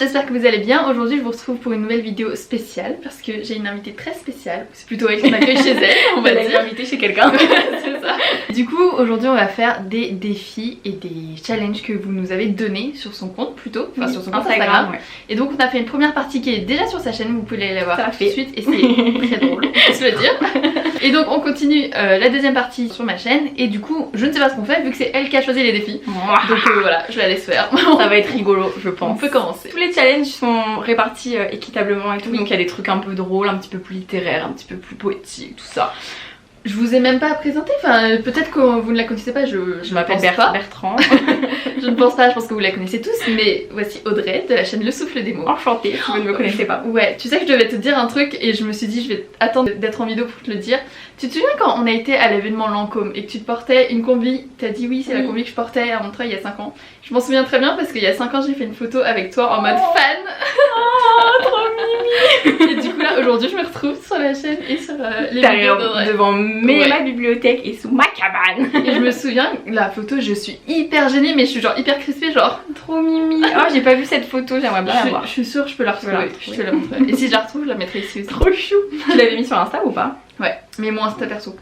j'espère que vous allez bien. Aujourd'hui je vous retrouve pour une nouvelle vidéo spéciale parce que j'ai une invitée très spéciale. C'est plutôt elle qui m'accueille chez elle, on va dire. Invitée chez quelqu'un. C'est ça. Du coup aujourd'hui on va faire des défis et des challenges que vous nous avez donnés sur son compte plutôt, enfin sur son compte Instagram. Ouais. Et donc on a fait une première partie qui est déjà sur sa chaîne, vous pouvez aller la voir tout de suite et c'est très drôle, on se le dire. Et donc on continue la deuxième partie sur ma chaîne et du coup je ne sais pas ce qu'on fait vu que c'est elle qui a choisi les défis. Donc voilà, je la laisse faire. Ça va être rigolo je pense. On peut commencer. Tous les challenges sont répartis équitablement et tout, donc il y a des trucs un peu drôles, un petit peu plus littéraires, un petit peu plus poétiques, tout ça. Je vous ai même pas présenté, enfin peut-être que vous ne la connaissez pas, je m'appelle Bertrand. Je ne pense pas, je pense que vous la connaissez tous, mais voici Audrey de la chaîne Le Souffle des mots. Enchantée, si vous ne me connaissez pas. Ouais, tu sais que je devais te dire un truc et je me suis dit je vais attendre d'être en vidéo pour te le dire. Tu te souviens quand on a été à l'événement Lancôme et que tu te portais une combi, t'as dit oui c'est la combi que je portais à Montreuil il y a 5 ans. Je m'en souviens très bien parce qu'il y a 5 ans j'ai fait une photo avec toi en mode fan. Oh trop mimi. Et du coup là aujourd'hui je me retrouve sur la chaîne et sur les vidéos d'Audrey. Devant ma bibliothèque et sous ma cabane. Et je me souviens la photo je suis hyper gênée mais je suis genre hyper crispée genre trop mimi. Oh j'ai pas vu cette photo, j'aimerais bien la voir. Je suis sûre je peux la retrouver, je te la montrerai. Et si je la retrouve je la mettrai ici aussi. Trop chou. Tu l'avais mis sur Insta ou pas? Ouais, mais mon Insta perso.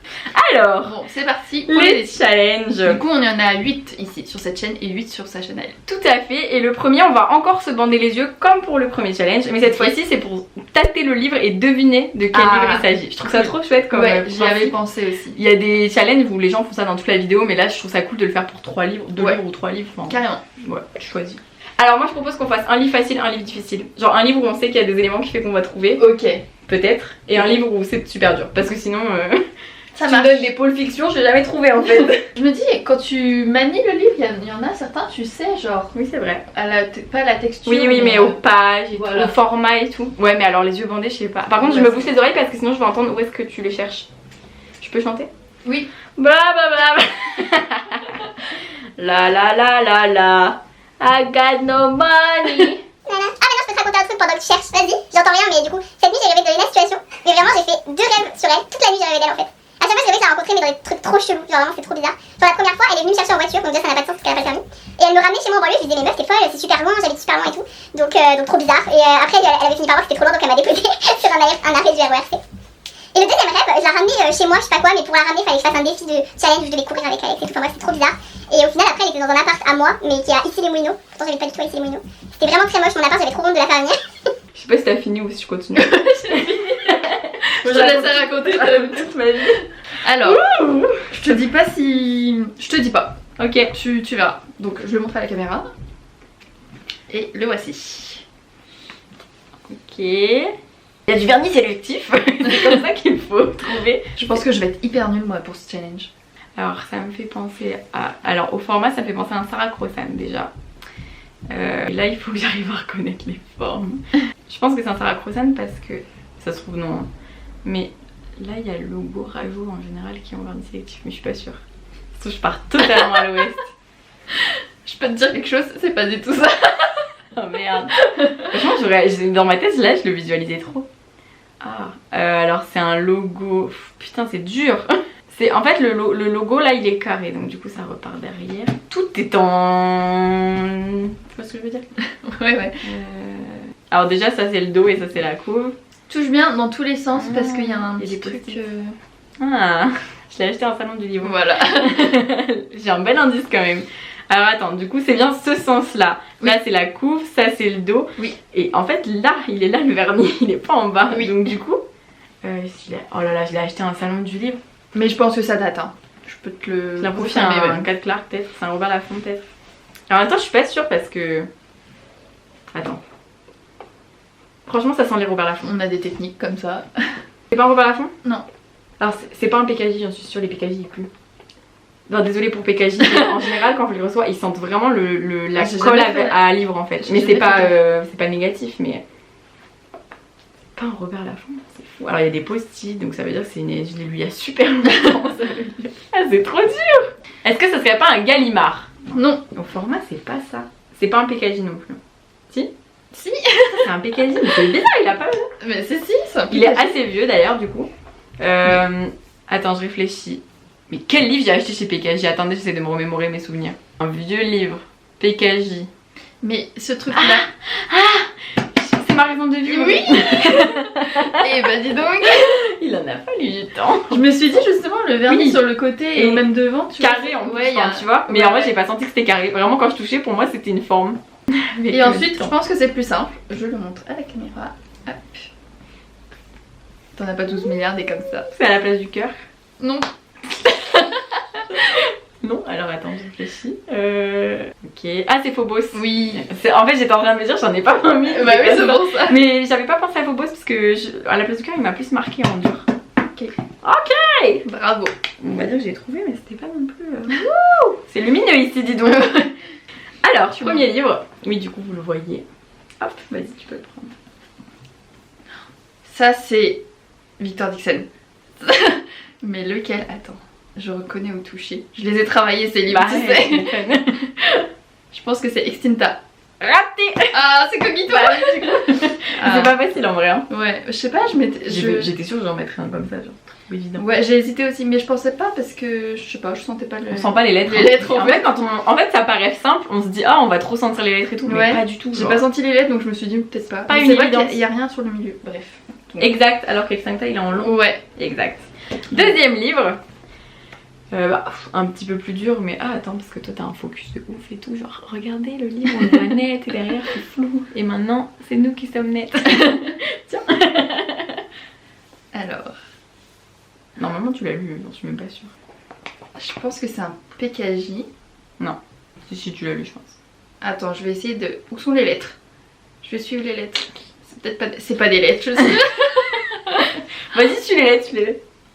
Alors, bon, c'est parti pour les challenges. Du coup, on y en a 8 ici sur cette chaîne et 8 sur sa chaîne à elle. Tout à fait, et le premier, on va encore se bander les yeux comme pour le premier challenge, mais cette fois-ci, c'est pour tâter le livre et deviner de quel livre il s'agit. Je trouve ça trop chouette comme j'y avais pensé aussi. Il y a des challenges où les gens font ça dans toute la vidéo, mais là, je trouve ça cool de le faire pour 3 livres, 2 livres ou 3 livres. Enfin, carrément. Ouais, je choisis. Alors moi je propose qu'on fasse un livre facile, un livre difficile. Genre un livre où on sait qu'il y a des éléments qui fait qu'on va trouver. Ok. Peut-être. Et un livre où c'est super dur. Parce que sinon, ça tu me donnes des pôles fiction, je l'ai jamais trouvé en fait. Je me dis, quand tu manies le livre, il y en a certains, tu sais, genre. Oui, c'est vrai. Pas la texture. Oui, mais aux pages et tout, au format et tout. Ouais, mais alors les yeux bandés, je sais pas. Par contre, je me bouche les oreilles parce que sinon je vais entendre où est-ce que tu les cherches. Je peux chanter? Oui. Bla bla bla. La la la la la. I got no money. Ah mais non, je peux te raconter un truc pendant que tu cherches, vas-y, j'entends rien mais du coup, cette nuit j'ai rêvé de Lena Situation, mais vraiment j'ai fait 2 rêves sur elle, toute la nuit j'ai rêvé d'elle en fait. À chaque fois je rêvais que je la rencontrais mais dans des trucs trop chelous, genre vraiment c'est trop bizarre. Genre la première fois elle est venue me chercher en voiture, donc déjà ça n'a pas de sens parce qu'elle a pas le permis. Et elle me ramenait chez moi en banlieue, je lui disais mais meuf t'es folle, c'est super loin, j'habite super loin et tout, donc trop bizarre. Et après elle avait fini par voir que c'était trop loin donc elle m'a déposé sur un arrêt du RERC. Et le deuxième rêve, je la ramenais chez moi, je sais pas quoi, mais pour la ramener, fallait que je fasse un défi de challenge où je devais courir avec elle et tout. Enfin bref, c'était trop bizarre. Et au final, après, elle était dans un appart à moi, mais qui est à Issy-les-Moulineaux. Pourtant, j'avais pas du tout à Issy-les-Moulineaux. C'était vraiment très moche mon appart, j'avais trop honte de la faire venir. Je sais pas si t'as fini ou si je continue. Je te laisse raconter toute ma vie. Alors, je te dis pas si. Je te dis pas. Ok. Tu verras. Donc, je le montre à la caméra. Et le voici. Ok. Il y a du vernis sélectif, c'est comme ça qu'il faut trouver. Je pense que je vais être hyper nulle moi pour ce challenge. Alors ça me fait penser à... Alors au format ça me fait penser à un Sarah Crossan déjà. Et là il faut que j'arrive à reconnaître les formes. Je pense que c'est un Sarah Crossan parce que... Ça se trouve non. Mais là il y a le logo Rajo en général qui est en vernis sélectif mais je suis pas sûre. Parce que je pars totalement à l'ouest. Je peux te dire quelque chose, c'est pas du tout ça. Oh merde. Franchement dans ma tête là je le visualisais trop. Ah, alors c'est un logo. Putain, c'est dur. C'est en fait le logo là, il est carré, donc du coup ça repart derrière. Tout est en. Tu vois ce que je veux dire? Ouais. Alors déjà ça c'est le dos et ça c'est la couve. Touche bien dans tous les sens parce qu'il y a un petit truc. Ah, je l'ai acheté en salon du livre. Voilà. J'ai un bel indice quand même. Alors attends, du coup c'est bien ce sens là. Là c'est la couve, ça c'est le dos. Oui. Et en fait là, il est là le vernis, il est pas en bas. Oui. Donc du coup, oh là là, je l'ai acheté en salon du livre. Mais je pense que ça date. Hein. Je peux te le confirmer. C'est un 4 Clark peut-être, c'est un Robert Laffont peut-être. Alors en même temps je suis pas sûre parce que... Attends. Franchement ça sent les Robert Laffont. On a des techniques comme ça. C'est pas un Robert Laffont? Non. Alors c'est pas un PKJ, j'en suis sûre, les PKJ ils puent. Non, désolée pour PKJ, mais en général quand je les reçois ils sentent vraiment la colle à livre en fait. Mais c'est pas négatif, mais pas un Robert Laffont, c'est fou. Alors il y a des post-it, donc ça veut dire que je l'ai lu il y a super longtemps. Ah c'est trop dur. Est-ce que ça serait pas un Gallimard? Non. Au format c'est pas ça. C'est pas un PKJ non plus. Si? Si. C'est un PKJ, mais c'est bizarre, il a pas... Mais c'est un PKJ. Il est assez vieux d'ailleurs du coup. Attends, je réfléchis. Mais quel livre j'ai acheté chez PKJ? Attendez, j'essaie de me remémorer mes souvenirs. Un vieux livre, PKJ. Mais ce truc-là... C'est ma raison de vivre. Oui. Et bah dis donc. Il en a fallu du temps. Je me suis dit justement le vernis sur le côté et même devant, tu carré en plus, tu vois. Mais en vrai j'ai pas senti que c'était carré. Vraiment quand je touchais, pour moi c'était une forme. Et ensuite je pense que c'est plus simple. Je le montre à la caméra. Hop. T'en as pas 12 milliards des comme ça. C'est à la place du cœur? Non. Non, alors attends, je réfléchis. Ok. Ah, c'est Phobos. Oui. En fait, j'étais en train de me dire, j'en ai pas mis. Bah oui, c'est pour ça. Mais j'avais pas pensé à Phobos parce que à la place du cœur, il m'a plus marqué en dur. Ok. Ok. Bravo. On va dire que j'ai trouvé, mais c'était pas non plus. C'est lumineux ici, dis donc. Alors, premier livre. Oui, du coup, vous le voyez. Hop, vas-y, tu peux le prendre. Ça, c'est Victor Dixon. Mais lequel? Attends. Je reconnais au toucher. Je les ai travaillés ces livres, tu sais. Je pense que c'est Extinta. Raté. Ah, c'est Cogito. C'est pas facile en vrai. Hein. Ouais, je sais pas, j'étais sûre que j'en mettrais un comme ça, genre trop évident. Ouais, j'ai hésité aussi, mais je pensais pas parce que je sais pas, je sentais pas le... On sent pas les lettres. Les lettres en fait, en fait, ça paraît simple, on se dit ah, on va trop sentir les lettres et tout, mais pas du tout. J'ai pas senti les lettres donc je me suis dit peut-être pas. Pas une évidence. Il y a rien sur le milieu. Bref. Donc. Exact, alors qu'Extincta il est en long. Ouais. Exact. Deuxième livre. Un petit peu plus dur, mais attends, parce que toi t'as un focus de ouf et tout, genre regardez le livre, on le voit net et derrière c'est flou, et maintenant c'est nous qui sommes nets. Tiens. Alors, normalement tu l'as lu, j'en suis même pas sûre. Je pense que c'est un PKJ. Non, si tu l'as lu je pense. Attends, je vais essayer de... Où sont les lettres? Je vais suivre les lettres. C'est peut-être pas... C'est pas des lettres, je sais. Vas-y, suis les lettres,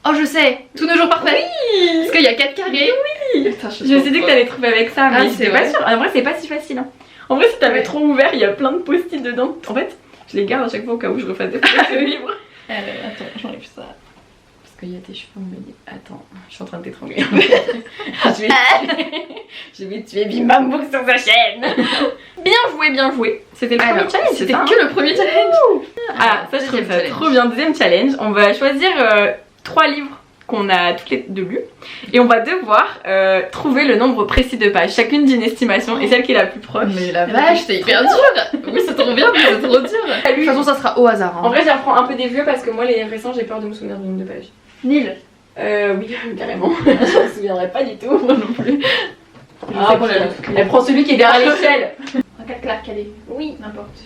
Oh, je sais, tous nos jours parfaits. Oui. Parce qu'il y a 4 carrés. Oui. Putain, je me suis dit que t'allais trouver avec ça, mais c'est pas sûr. En vrai, c'est pas si facile. Hein. En vrai, si t'avais trop ouvert, il y a plein de post-it dedans. En fait, je les garde à chaque fois au cas où je refasse des photos de livres. Attends, j'enlève ça. Parce qu'il y a tes cheveux, on me dit attends, je suis en train de t'étrangler. Je vais tuer Bim Bam Book sur sa chaîne. Bien joué. C'était le premier challenge. C'était que le premier challenge. Ah, ça je trouve ça trop bien. Deuxième challenge, on va choisir 3 livres qu'on a toutes les deux lus et on va devoir trouver le nombre précis de pages, chacune d'une estimation et celle qui est la plus proche. Mais la vache, c'est hyper dur. Oui, c'est trop bien, mais c'est trop dur. De toute façon, ça sera au hasard. Hein. En vrai, j'en prends un peu des vieux parce que moi, les récents, j'ai peur de me souvenir d'une de page. Nil. Oui, carrément. Je me souviendrai pas du tout, moi non plus. Elle prend celui qui est derrière l'échelle. Un 4 Clark, allez. Oui, n'importe.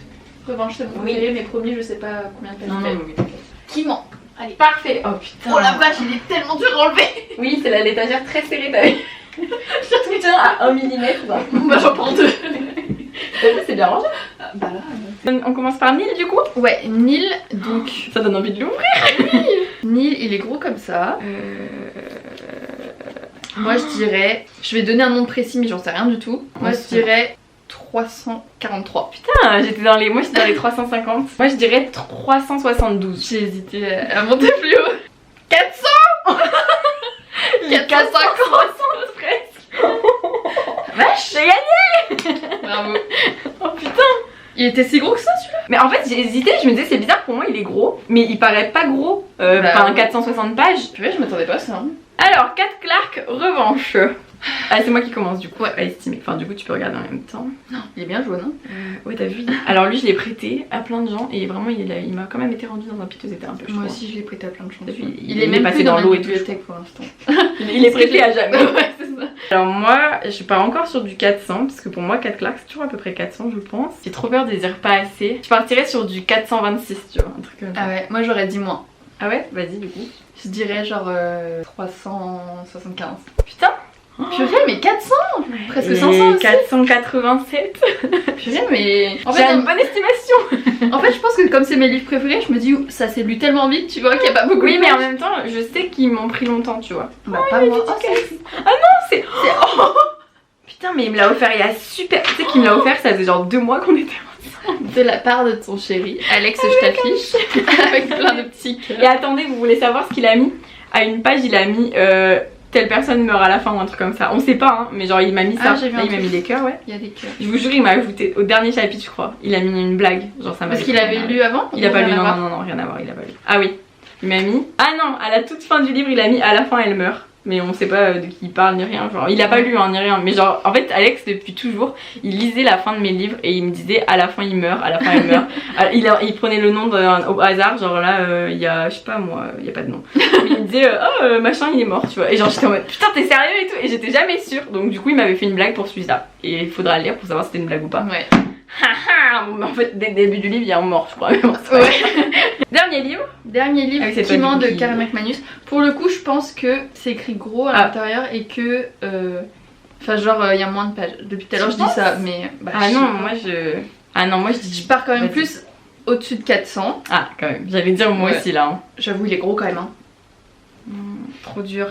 Revanche, c'est mon préféré, mais promis, je sais pas combien de pages il fait. Qui ment? Allez. Parfait. Oh putain. Oh la vache, il est tellement dur à enlever. Oui, c'est l'étagère très serrée, t'as vu. Tout tient à 1 mm. Bah j'en prends 2. C'est bien rangé. Bah là. On commence par Nil du coup. Ouais, Nil, donc... Ça donne envie de l'ouvrir. Oui. Nil, il est gros comme ça. Moi je dirais... Je vais donner un nombre précis mais j'en sais rien du tout. Moi je dirais 343. Putain, j'étais dans les... Moi j'étais dans les 350. Moi je dirais 372. J'ai hésité à monter plus haut. 400. 450 presque. Vache, j'ai gagné. Bravo. Oh putain. Il était si gros que ça celui-là? Mais en fait j'ai hésité, je me disais c'est bizarre, pour moi il est gros, mais il paraît pas gros. Enfin 460 pages. Purée, je m'attendais pas à ça. Hein. Alors 4 Clark, revanche. Ah, c'est moi qui commence du coup, à estimer. Enfin, du coup, tu peux regarder en même temps. Non, il est bien jaune, hein. Ouais, t'as vu. Alors, lui, je l'ai prêté à plein de gens et vraiment, il m'a quand même été rendu dans un piteux état un peu. Moi aussi, je l'ai prêté à plein de gens. Il est même passé dans l'eau et tout. Pour l'instant. Il est prêté à jamais. Ouais, c'est ça. Alors, moi, je pars encore sur du 400 parce que pour moi, 4 Clark, c'est toujours à peu près 400, je pense. J'ai trop peur de dire pas assez. Je partirais sur du 426, tu vois, un truc comme ça. Ah ouais, moi j'aurais dit moins. Ah ouais, vas-y, du coup. Je dirais genre 375. Putain. Purée, mais 400. Presque 500 aussi. 487. Purée, mais... En fait, j'ai une bonne estimation. En fait, je pense que comme c'est mes livres préférés, je me dis ça s'est lu tellement vite, tu vois, qu'il n'y a pas beaucoup de... Oui, mais en même temps, je sais qu'ils m'ont pris longtemps, tu vois. Bah, pas moi. Ah non, c'est... Oh putain, mais il me l'a offert il y a super... Tu sais qu'il me l'a offert, ça faisait genre 2 mois qu'on était ensemble. De la part de ton chéri. Alex, je t'affiche. Avec plein de petits cœurs. Et attendez, vous voulez savoir ce qu'il a mis? À une page, il a mis... telle personne meurt à la fin ou un truc comme ça. On sait pas, hein, mais genre il m'a mis ça. Là, il m'a mis des cœurs, ouais. Il y a des cœurs. Je vous jure, il m'a ajouté au dernier chapitre, je crois. Il a mis une blague. Genre ça m'a. Parce qu'il avait lu avant? Il a pas lu, non, rien à voir, il a pas lu. Ah oui, il m'a mis. Ah non, à la toute fin du livre, il a mis à la fin elle meurt. mais on sait pas de qui il parle ni rien. Genre, il a pas lu hein, ni rien. Mais genre, en fait, Alex, depuis toujours, il lisait la fin de mes livres et il me disait à la fin il meurt, à la fin il meurt. Il prenait le nom au hasard, genre là, il y a, je sais pas moi, il y a pas de nom. Mais il me disait, machin, il est mort, tu vois. Et genre, j'étais en mode, putain, t'es sérieux et tout. Et j'étais jamais sûre. Donc, du coup, il m'avait fait une blague pour celui-là. Et il faudra le lire pour savoir si c'était une blague ou pas. Ouais. Bon, en fait, dès le début du livre, il y a un mort, je crois. Mais bon, Dernier livre Piment de Karen McManus. Pour le coup, je pense que c'est écrit gros à l'intérieur et que. Enfin, genre, il y a moins de pages. Depuis tout à l'heure, je dis ça, mais. Bah, moi je dis. Je pars quand même plus au-dessus de 400. Ah, quand même. J'allais dire moi aussi là. Hein. J'avoue, il est gros quand même. Hein. Trop dur.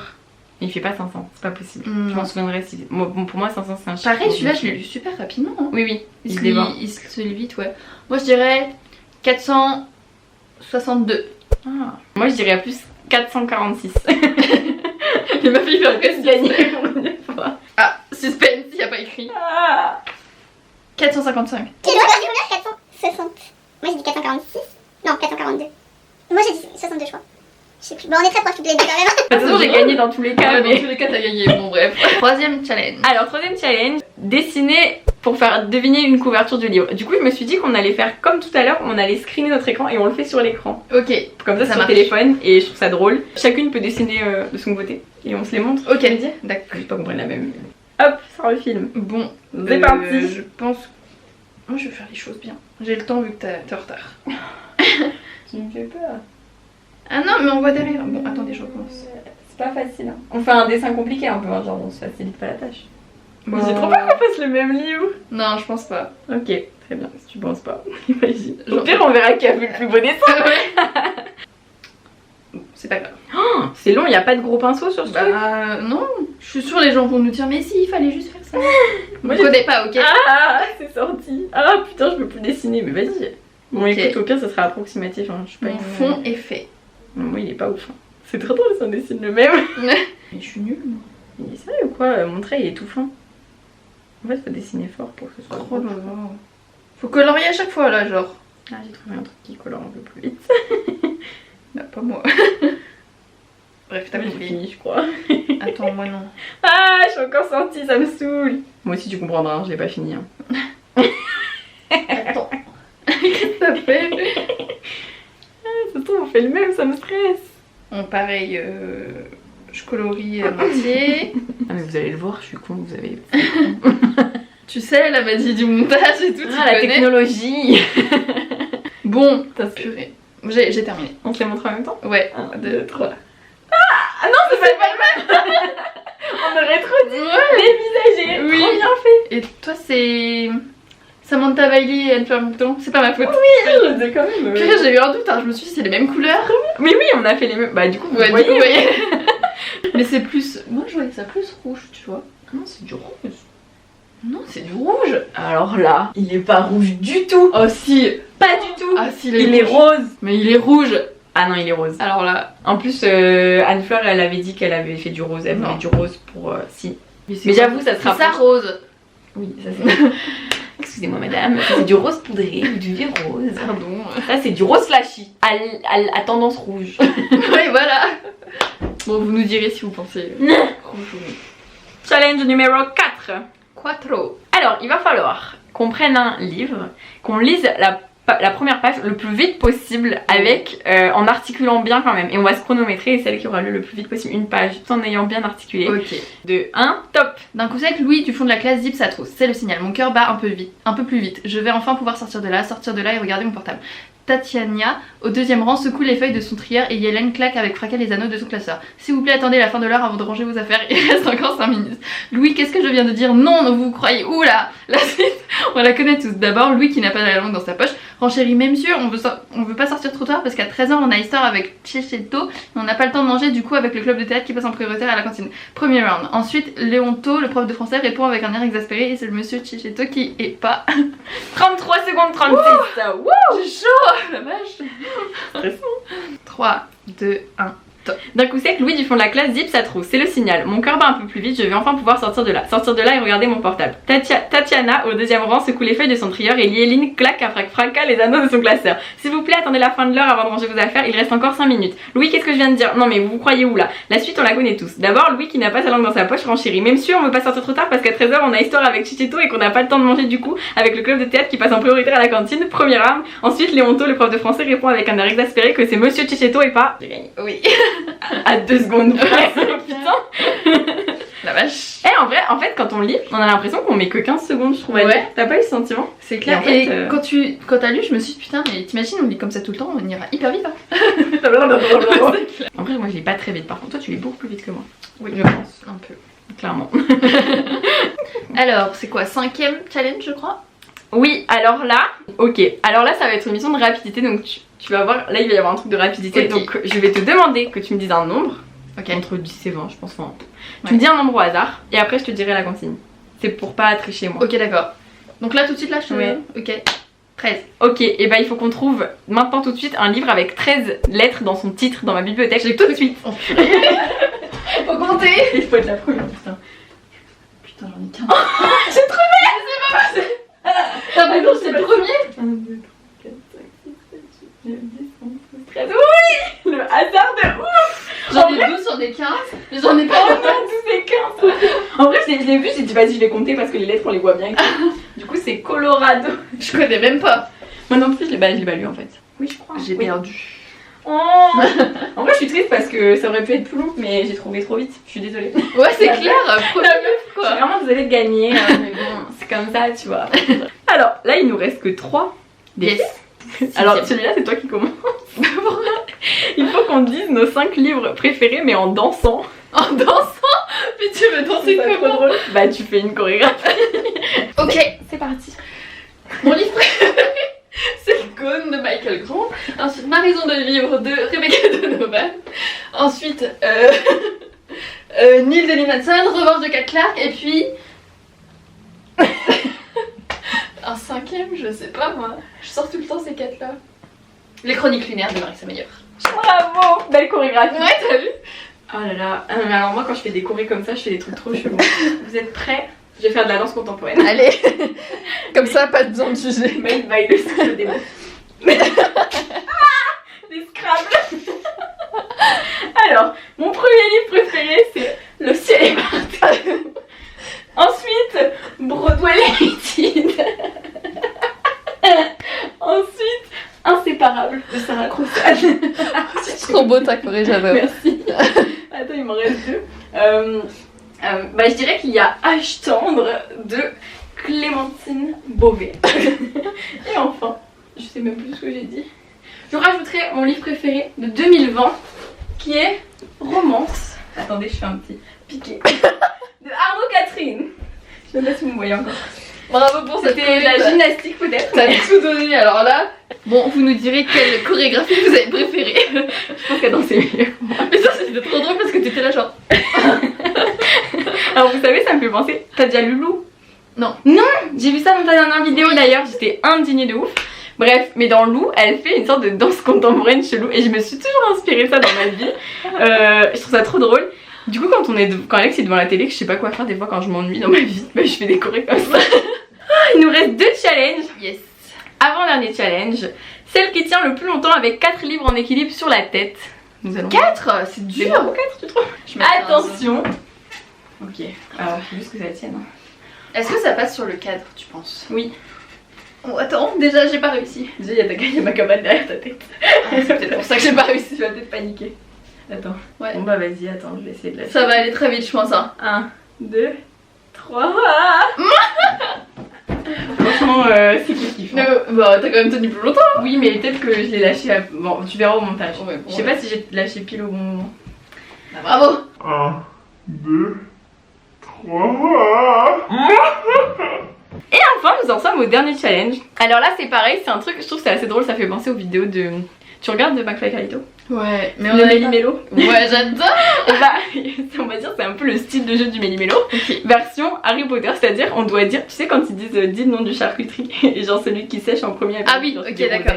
Il fait pas 500, c'est pas possible. Je m'en souviendrai si. Pour moi, 500 c'est un chiffre. Pareil, celui-là, je l'ai lu super rapidement. Hein. Oui. Il se lit vite, ouais. Moi, je dirais 462. Ah. Moi, je dirais plus 446. Il m'a fait faire presque gagner pour une fois. Ah, suspense, il n'y a pas écrit. 455. Tu dois faire combien? 460. Moi, j'ai dit 446. Non, 442. Moi, j'ai dit 62, je crois. Je sais plus. Bon, on est très proches toutes les deux quand même. De toute façon, j'ai gagné dans tous les cas. Dans tous les cas, t'as gagné. Bon, bref. Troisième challenge. Alors, troisième challenge, dessiner pour faire deviner une couverture du livre. Du coup, je me suis dit qu'on allait faire comme tout à l'heure, on allait screener notre écran et on le fait sur l'écran. Ok. Comme ça sur le téléphone et je trouve ça drôle. Chacune peut dessiner de son côté et on se les montre. Ok. D'accord. Je sais pas qu'on prenne la même. Hop, sort le film. Bon, c'est parti. Je pense. Moi, je vais faire les choses bien. J'ai le temps vu que t'es en retard. Tu me fais peur. Ah non, mais on voit derrière. Bon, attendez, je recommence. C'est pas facile. Hein. On fait un dessin compliqué un peu, hein, genre on se facilite pas la tâche. Bon. J'ai trop peur qu'on fasse le même livre. Non, je pense pas. Ok, très bien, si tu penses pas, imagine. Au pire, on verra qui a fait le plus beau dessin. Bon, c'est pas grave. Oh, c'est long, il y a pas de gros pinceau sur ce truc. Non, je suis sûre les gens vont nous dire mais si, il fallait juste faire ça. Moi je connais pas, ok. Ah, c'est sorti. Ah putain, je peux plus dessiner, mais vas-y. Bon, écoute, au pire, ça sera approximatif. Hein. Je suis pas Mon fond est fait. Moi, il est pas ouf. Hein. C'est très drôle si on dessine le même. Mais je suis nulle. Il est sérieux ou quoi? Mon trait, il est tout fin. En fait, faut dessiner fort pour que ce soit. Oh là là. Faut colorier à chaque fois là, genre. Ah, j'ai trouvé un truc qui colore un peu plus vite. Bah, pas moi. Bref, t'as compris. Fini, je crois. Attends, moi non. Ah, je suis encore sortie, ça me saoule. Moi aussi, tu comprendras, hein, je l'ai pas fini. Hein. Attends. Qu'est-ce que ça fait? Ça se trouve, on fait le même, ça me stresse. Bon, pareil, je colorie à moitié. Ah, mais vous allez le voir, je suis con, vous avez. Tu sais, la magie du montage et tout, tu la connais. technologie. Bon, t'as purée. J'ai terminé. On se les montre en même temps? Ouais, 1, 2, 3. Ah non, c'est pas le même. On aurait trop dit les visages, oui. Trop bien fait. Et toi, c'est Samantha Wiley et Anne Fleur Mouton. C'est pas ma faute. Oui, je le sais quand même. Purée, j'ai eu un doute, hein. Je me suis dit c'est les mêmes couleurs. Mais oui, on a fait les mêmes. Bah du coup, vous ouais, voyez. du coup, vous voyez. Mais c'est plus... Moi, je voyais ça plus rouge, tu vois. Non, c'est du rouge. Non, c'est du rouge. Alors là, il est pas rouge du tout. Oh si. Pas du tout. Ah si, il est rose. Mais il est rouge. Ah non, il est rose. Alors là... En plus, Anne Fleur, elle avait dit qu'elle avait fait du rose. Elle voulait du rose pour... Si. Mais j'avoue, ça sera... C'est ça, rose. Oui, ça c'est... Excusez-moi madame, c'est du rose poudré ou du rose. Pardon. Ça c'est du rose flashy, à tendance rouge. Oui, voilà. Bon, vous nous direz si vous pensez rouge ou... Challenge numéro 4. Quattro. Alors, il va falloir qu'on prenne un livre, qu'on lise la première page le plus vite possible avec en articulant bien quand même. Et on va se chronométrer et celle qui aura lu le plus vite possible une page tout en ayant bien articulé. Ok. De 1, top. D'un coup sec, Louis du fond de la classe zip sa trousse. C'est le signal. Mon cœur bat un peu plus vite. Je vais enfin pouvoir sortir de là et regarder mon portable. Tatiana, au deuxième rang, secoue les feuilles de son trieur et Yélène claque avec fracas les anneaux de son classeur. S'il vous plaît, attendez la fin de l'heure avant de ranger vos affaires. Il reste encore 5 minutes. Louis, qu'est-ce que je viens de dire? Non, vous croyez où là? La suite, on la connaît tous. D'abord, Louis qui n'a pas la langue dans sa poche. Renchérit même sûr, on veut pas sortir trop tard parce qu'à 13h on a histoire avec Chechetto et on n'a pas le temps de manger du coup avec le club de théâtre qui passe en prioritaire à la cantine. Premier round. Ensuite, Léonto, le prof de français, répond avec un air exaspéré et c'est le monsieur Chechetto qui est pas. 33 secondes 36. Wouh, j'ai chaud, la vache. 3, 2, 1, D'un coup sec, Louis du fond de la classe zip sa trousse. C'est le signal. Mon cœur bat un peu plus vite, je vais enfin pouvoir sortir de là. Sortir de là et regarder mon portable. Tatiana, au deuxième rang, secoue les feuilles de son trieur et Lieline claque à fracas les anneaux de son classeur. S'il vous plaît, attendez la fin de l'heure avant de ranger vos affaires, il reste encore 5 minutes. Louis, qu'est-ce que je viens de dire? Non mais vous vous croyez où là? La suite on la connaît tous. D'abord, Louis qui n'a pas sa langue dans sa poche renchérit. Même sûr, on veut pas sortir trop tard parce qu'à 13h on a histoire avec Chichetto et qu'on n'a pas le temps de manger du coup avec le club de théâtre qui passe en prioritaire à la cantine. Première arme. Ensuite, Léonto, le prof de français, répond avec un air exaspéré que c'est Monsieur Chichetto et pas. J'ai gagné. Oui. À 2 secondes près. Putain. La vache. En fait, quand on lit, on a l'impression qu'on met que 15 secondes, je trouve. Ouais. T'as pas eu ce sentiment? C'est clair. Et quand t'as lu, je me suis dit putain, mais t'imagines, on lit comme ça tout le temps, on ira hyper vite. Hein. En vrai, moi je lis pas très vite. Par contre, toi tu lis beaucoup plus vite que moi. Oui, je pense. Un peu. Clairement. Alors, c'est quoi? 5e challenge, je crois? Oui, alors là, ok. Alors là, ça va être une mission de rapidité. Donc tu vas voir, là il va y avoir un truc de rapidité. Okay. Donc je vais te demander que tu me dises un nombre. Ok. Entre 10 et 20, je pense. Enfin, tu me dis un nombre au hasard et après je te dirai la consigne. C'est pour pas tricher moi. Ok, d'accord. Donc là, tout de suite, là, je te Ouais. Ok. 13. Ok, et bah il faut qu'on trouve maintenant tout de suite un livre avec 13 lettres dans son titre dans ma bibliothèque. J'ai tout de suite. Oh, faut compter. Il faut être la première, putain. Putain, j'en ai 15. J'ai trop bien. Ah bah non, c'est le premier. 1, 2, 3, 4, 5, 6, 7, 8, 9, 10, 11, 12, 13. Oui, le hasard de ouf. J'en ai 12, j'en ai 15. J'en ai pas. Oh non, 12 et 15. En vrai, je l'ai vu, j'ai dit vas-y, je vais compter parce que les lettres on les voit bien. Du coup, c'est Colorado. Je connais même pas. Moi non plus, je l'ai pas lu en fait. Oui, je crois. J'ai perdu. Oh. En vrai, je suis triste parce que ça aurait pu être plus long, mais j'ai trouvé trop vite. Je suis désolée. Ouais, c'est clair. Premier meuf Je quoi. suis vraiment désolée de gagner, hein, mais bon, c'est comme ça, tu vois. Alors, là, il nous reste que 3 Yes. Alors, celui-là, c'est toi qui commence. Il faut qu'on dise nos 5 livres préférés, mais en dansant. En dansant? Mais tu veux danser comment? Bah, tu fais une chorégraphie. Ok, c'est parti. mon livre préféré, c'est le Gone de Michael Grant. Ensuite, Ma raison de vivre de Rebecca Donovan. Ensuite, Neil de Manson, Revanche de Cat Clark. Et puis. Un 5e, je sais pas moi. Je sors tout le temps ces 4-là. Les Chroniques lunaires de Marissa Meyer. Bravo. Belle chorégraphie. Ouais, t'as vu? Oh là là. Ah, mais alors, moi, quand je fais des chorés comme ça, je fais des trucs trop chelous. Vous êtes prêts? Je vais faire de la danse contemporaine. Allez. Comme ça, pas besoin de juger. Made by le style des mots. Des Scrabble. Alors, mon premier livre préféré, c'est Le ciel est par terre. Ensuite, Broadway Limited. Ensuite, Inséparable de Sarah Crossan. C'est trop beau ta choré, j'adore. Merci. Attends, il m'en reste 2. Bah, je dirais qu'il y a Âge tendre de Clémentine Beauvais. Et enfin, je sais même plus ce que j'ai dit. Je rajouterai mon livre préféré de 2020 qui est Romance. Attendez, je fais un petit piqué. De Arnaud Catherine. Je sais même pas si vous me voyez encore. Bravo pour cette C'était la gymnastique peut-être. T'as tout donné, alors là. Bon, vous nous direz quelle chorégraphie vous avez préférée. Je pense qu'elle dansait mieux. Mais ça, c'était trop drôle parce que t'étais là genre. Alors vous savez, ça me fait penser. T'as déjà lu Lou? Non. Non, j'ai vu ça dans ta dernière vidéo d'ailleurs, j'étais indignée de ouf. Bref, mais dans Lou, elle fait une sorte de danse contemporaine chelou et je me suis toujours inspirée de ça dans ma vie. Je trouve ça trop drôle. Du coup, quand Alex est devant la télé, que je sais pas quoi faire des fois quand je m'ennuie dans ma vie, bah, je fais des chorés comme ça. Il nous reste 2 challenges. Yes. Avant-dernier challenge, celle qui tient le plus longtemps avec 4 livres en équilibre sur la tête. Nous allons 4? C'est dur. 4, tu trouves? Attention. Ok, alors faut juste que ça tienne. Est-ce que ça passe sur le cadre, tu penses? Oui. Oh, attends, déjà j'ai pas réussi. Déjà, il y a ma cabane derrière ta tête. C'est peut-être pour ça que j'ai pas réussi. Tu vas peut-être paniquer. Attends. Ouais. Bon bah vas-y, attends, je vais essayer de la. Ça va aller très vite, je pense. Hein. 1, 2, 3. Franchement, c'est kiff. Mais, bah, t'as quand même tenu plus longtemps. Oui, mais peut-être que je l'ai lâché. Bon, tu verras au montage. Ouais, je sais pas si j'ai lâché pile au bon moment. Bah, bravo. 1, 2, 3. Et enfin, nous en sommes au dernier challenge. Alors là, c'est pareil, c'est un truc, je trouve que c'est assez drôle, ça fait penser aux vidéos Tu regardes de McFly et Carlito? Ouais, mais le Méli-Mélo. Ouais, j'adore. Bah, on va dire c'est un peu le style de jeu du Méli-Mélo, version Harry Potter, c'est-à-dire on doit dire, tu sais quand ils disent dis le nom du charcuterie et genre celui qui sèche en premier. Ah oui, ok, d'accord.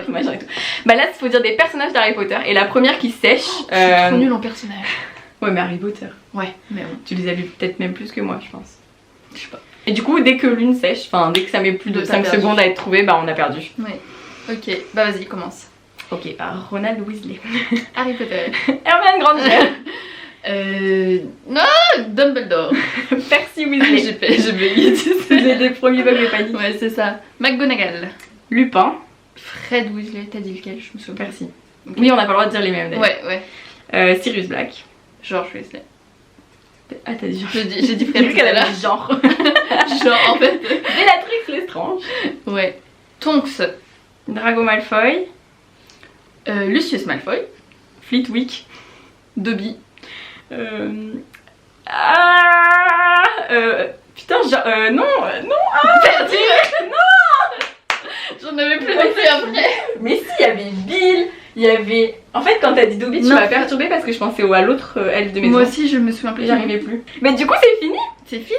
Bah là il faut dire des personnages d'Harry Potter et la première qui sèche. Je suis trop nulle en personnage. Ouais, mais Harry Potter. Ouais, mais bon. Tu les as vus peut-être même plus que moi, je pense. Je sais pas. Et du coup, dès que l'une sèche, enfin dès que ça met plus de 5 secondes à être trouvé, bah on a perdu. Ouais. Ok, bah vas-y, commence. Ok, Ronald Weasley. Harry Potter. Hermione Granger. Non, Dumbledore. Percy Weasley. J'ai béni. C'est les premiers bugs de panique. Ouais, c'est ça. McGonagall. Lupin. Fred Weasley, t'as dit lequel? Je me souviens. Percy. Okay. Oui, on n'a pas le droit de dire les mêmes d'ailleurs. Ouais, ouais. Sirius Black. George Weasley. Ah, t'as dit genre. J'ai dit Fred. qu'elle a dit genre. Genre, en fait. Bellatrix Lestrange. Ouais. Tonks. Drago Malfoy. Lucius Malfoy. Flitwick. Dobby. Putain, non, perdu. Non. J'en avais plus noté après. Mais si, il y avait Bill, il y avait... En fait, quand t'as dit Dobby, tu m'as perturbée parce que je pensais à l'autre elfe de maison. Moi aussi, je me souviens plus. J'arrivais plus. Mais du coup, c'est fini. C'est fini.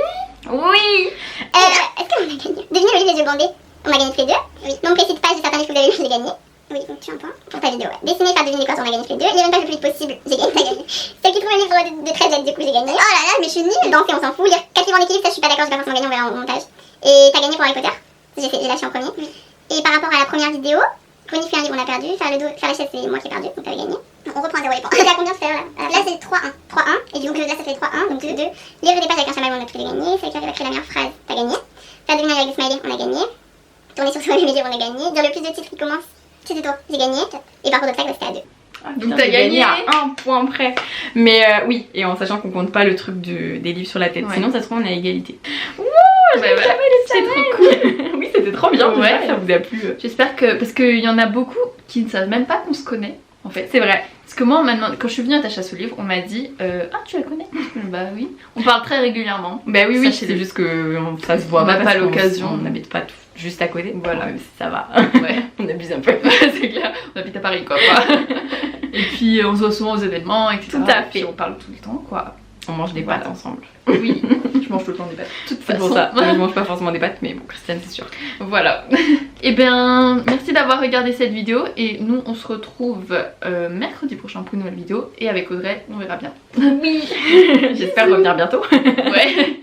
Oui. Est-ce qu'on a gagné? Devinez Olive les yeux bandés. On a gagné tous les deux. Oui. Non précise page de certains livres que vous avez lu, j'ai gagné. Oui, donc tu as un point pour ta vidéo. Ouais. Dessiner, faire deviner les corps, on a gagné tous les deux. Il y a une page le plus vite possible, j'ai gagné, t'as gagné. Celle qui trouve un livre de 13 lettres, du coup j'ai gagné. Oh là là, mais je suis nulle. Danser, on s'en fout. Lire 4 livres en équilibre, ça je suis pas d'accord, j'ai pas forcément gagné, on verra en montage. Et t'as gagné pour Harry Potter. J'ai lâché en premier. Et par rapport à la première vidéo, Connie fait un livre, on a perdu. Faire la chaise, c'est moi qui ai perdu, donc t'avais gagné. On reprend à 0 les points. T'as combien tout à l'heure là? Là c'est 3-1. 3-1. Et donc là ça fait 3-1, donc 2-2. Lire des pages avec un chamal, on a tous les gagné. Celle qui arrive à créer la meilleure phrase, t'as gagné. Faire deviner avec des smileys, on a gagné. Tourner sur soi-même, on a gagné. Dire le plus de titres qui commencent, c'est toi, j'ai gagné. Et par contre, d'obstacles, c'était à 2. Ah, donc t'as gagné à 1 point près. Mais oui, et en sachant qu'on compte pas le truc des livres sur la tête, sinon ça se trouve on a égalité. Wouh, c'est trop cool. Oui, c'était trop bien, ouais, ça vous a plu. J'espère que... Parce qu'il y en a beaucoup qui ne savent même pas qu'on se connaît, en fait. C'est vrai. Parce que moi, maintenant, quand je suis venue à ta chasse au livre, on m'a dit ah, tu la connais? Bah oui. On parle très régulièrement. Bah oui, oui, c'est juste que ça se voit on n'a pas l'occasion. On n'habite pas juste à côté. Voilà, même si ça va. Ouais. On abuse un peu. C'est clair, on habite à Paris, quoi. Et puis on se voit souvent aux événements, etc. Tout à fait. Puis on parle tout le temps, quoi. On mange des pâtes ensemble. Oui, je mange tout le temps des pâtes. C'est pour ça. Je mange pas forcément des pâtes, mais bon, Christiane, c'est sûr. Voilà. Et bien, merci d'avoir regardé cette vidéo. Et nous, on se retrouve mercredi prochain pour une nouvelle vidéo. Et avec Audrey, on verra bien. Oui. J'espère revenir bientôt. Ouais.